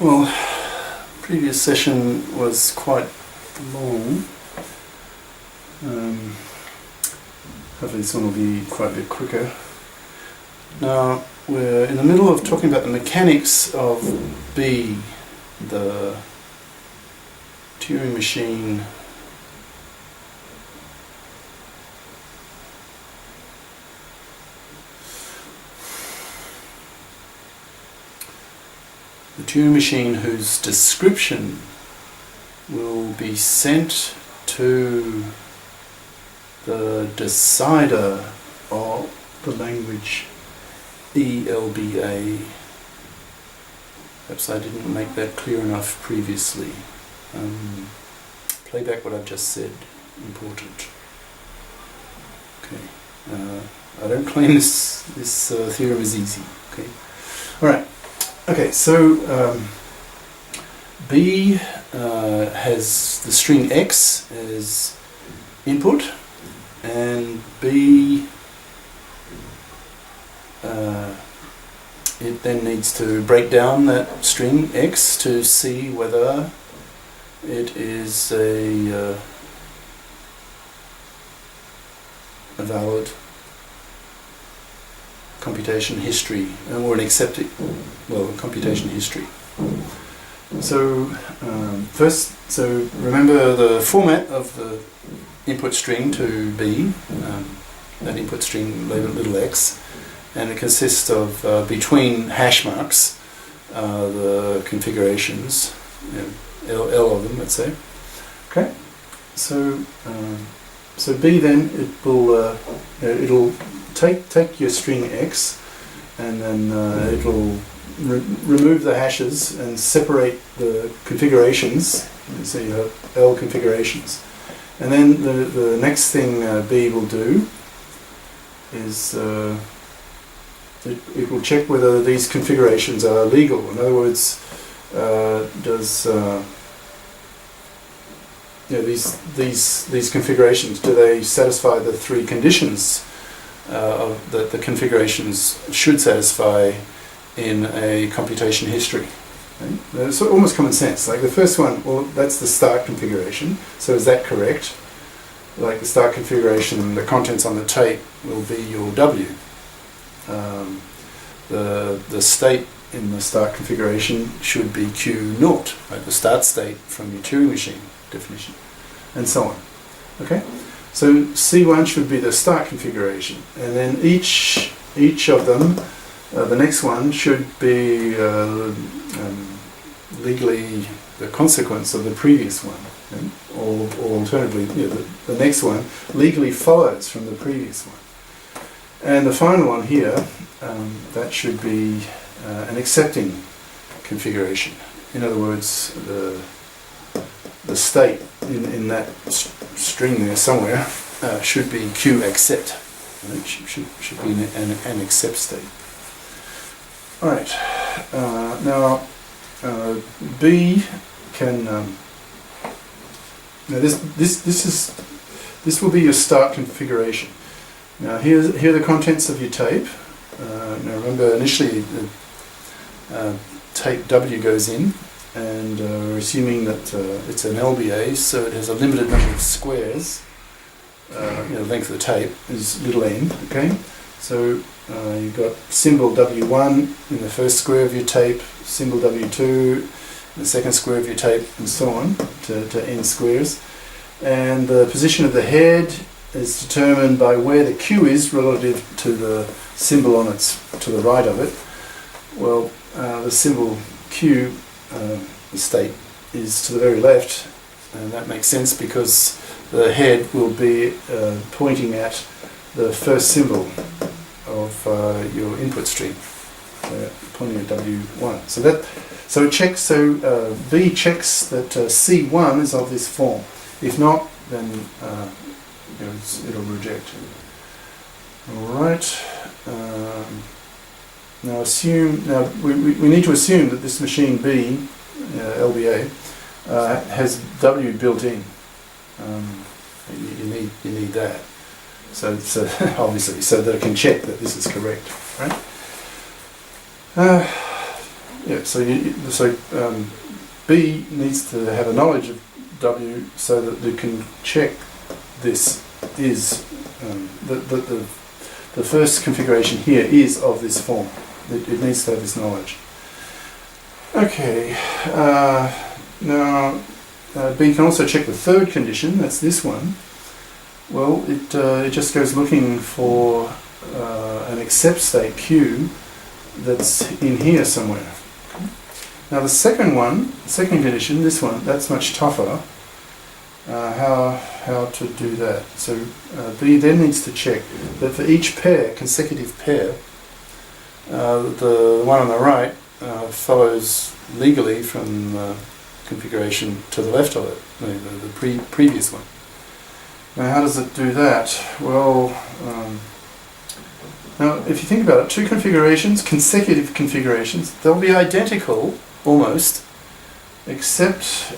Well, previous session was quite long. Hopefully this one will be quite a bit quicker. Now, we're in the middle of talking about the mechanics of B, the Turing machine whose description will be sent to the decider of the language ELBA. Perhaps I didn't make that clear enough previously. Play back what I've just said. Important. Okay. I don't claim this theorem is easy. Okay. All right. Okay. So B has the string X as input, and B it then needs to break down that string X to see whether it is a valid computation history, or an accepted, computation history. So so remember the format of the input string to B, that input string labeled little x, and it consists of between hash marks the configurations, L of them, let's say. Okay, so B then it'll take your string X, and then it'll remove the hashes and separate the configurations. So you have L configurations, and then the next thing B will do is it will check whether these configurations are legal. In other words, these configurations, do they satisfy the three conditions that the configurations should satisfy in a computation history? Okay? It's almost common sense. Like the first one, well, that's the start configuration. So is that correct? Like the start configuration, the contents on the tape will be your W. The state in the start configuration should be Q0, right? The start state from your Turing machine definition, and so on. Okay, so C1 should be the start configuration, and then each of them, the next one should be legally the consequence of the previous one, okay? Or alternatively, the next one legally follows from the previous one. And the final one here, that should be an accepting configuration. In other words, the state in that string there somewhere should be Q accept. Right? Should be an accept state. All right. Now B can. Now this will be your start configuration. Now here are the contents of your tape. Now remember, initially tape W goes in, and we're assuming that it's an LBA, so it has a limited number of squares. The length of the tape is little n. Okay, so you've got symbol W1 in the first square of your tape, symbol W2 in the second square of your tape, and so on to n squares. And the position of the head is determined by where the Q is relative to the symbol to the right of it. Well, the symbol Q, the state, is to the very left, and that makes sense because the head will be pointing at the first symbol of your input string, pointing at W1. So it checks. So B checks that C1 is of this form. If not, then it'll reject. All right. Now we need to assume that this machine B, LBA, has W built in. You need that. So obviously, so that it can check that this is correct, right? yeah, so B needs to have a knowledge of W so that it can check this is the first configuration here is of this form. It needs to have this knowledge. Okay, now B can also check the third condition, that's this one. Well, it just goes looking for an accept state Q that's in here somewhere. Now the second condition, this one, that's much tougher. How to do that? So B then needs to check that for each pair, consecutive pair, the one on the right follows legally from configuration to the left of it, the previous one. Now how does it do that? Well, now if you think about it, two configurations, consecutive configurations, they'll be identical almost, except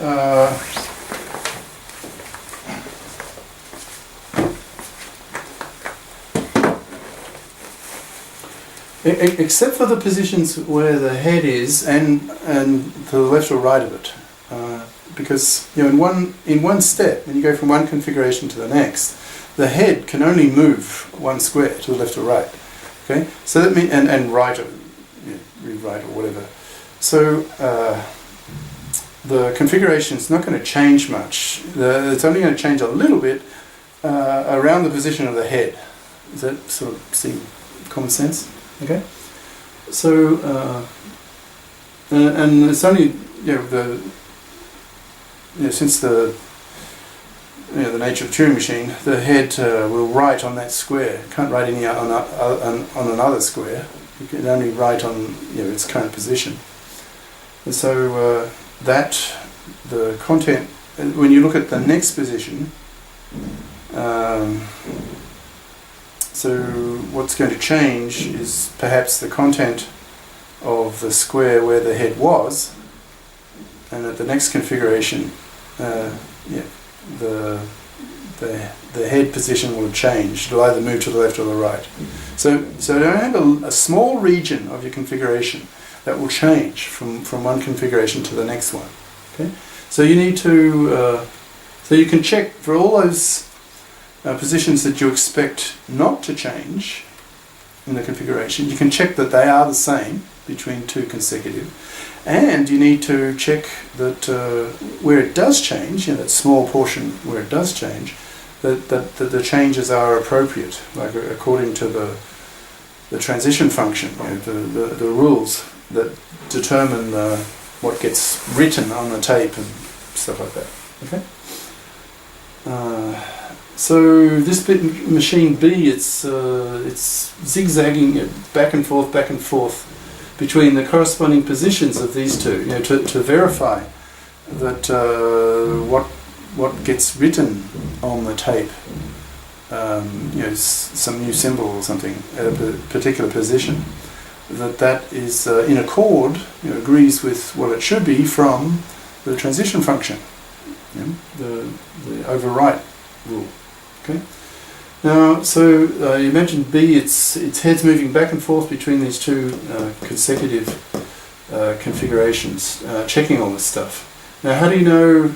except for the positions where the head is and to the left or right of it, because in one step, when you go from one configuration to the next, the head can only move one square to the left or right. Okay, so that means and right or right or whatever. So the configuration is not going to change much. It's only going to change a little bit around the position of the head. Does that sort of seem common sense? Okay, so and it's only since the nature of the Turing machine, the head will write on that square. It can't write any on another square. It can only write on its current position. And so the content, when you look at the next position. So what's going to change is perhaps the content of the square where the head was, and at the next configuration, the head position will change. It'll either move to the left or the right. So you have a small region of your configuration that will change from one configuration to the next one. Okay, so you need to so you can check for all those positions that you expect not to change in the configuration. You can check that they are the same between two consecutive, and you need to check that where it does change, that small portion where it does change, that the changes are appropriate, like according to the transition function, the rules that determine what gets written on the tape and stuff like that. Okay. So this machine B, it's zigzagging back and forth between the corresponding positions of these two, to verify that what gets written on the tape, some new symbol or something at a particular position, that is in accord, agrees with what it should be from the transition function, the overwrite rule. Okay. Now, so you mentioned B. Its head's moving back and forth between these two consecutive configurations, checking all this stuff. Now, how do you know?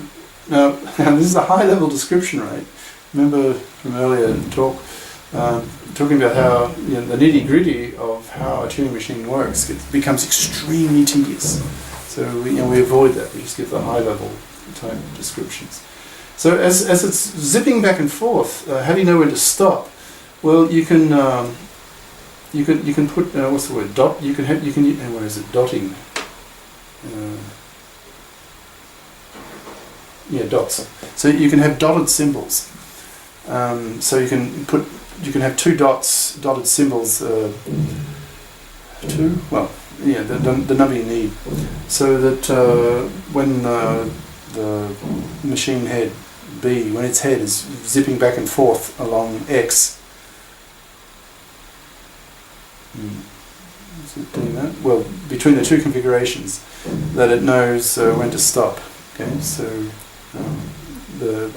Now this is a high-level description, right? Remember from earlier talk, talking about how the nitty-gritty of how a Turing machine works. It becomes extremely tedious. So we avoid that. We just give the high-level type descriptions. So as it's zipping back and forth, how do you know when to stop? Well, you can put what's the word? Dot. You can what is it? Dotting. Dots. So you can have dotted symbols. So you can have two dotted symbols. The number you need, so that when the machine head B, when its head is zipping back and forth along X. Is it doing that? Well, between the two configurations, that it knows when to stop. Okay, so the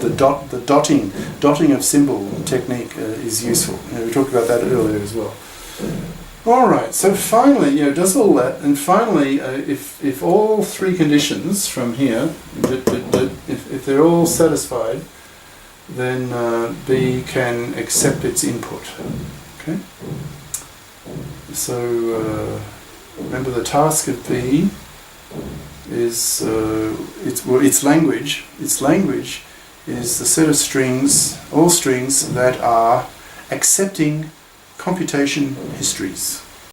dotting of symbol technique is useful. We talked about that earlier as well. All right. So finally, it does all that, and finally, if all three conditions from here, if they're all satisfied, then B can accept its input. Okay. So remember, the task of B is its language. Its language is the set of strings, all strings that are accepting computation histories.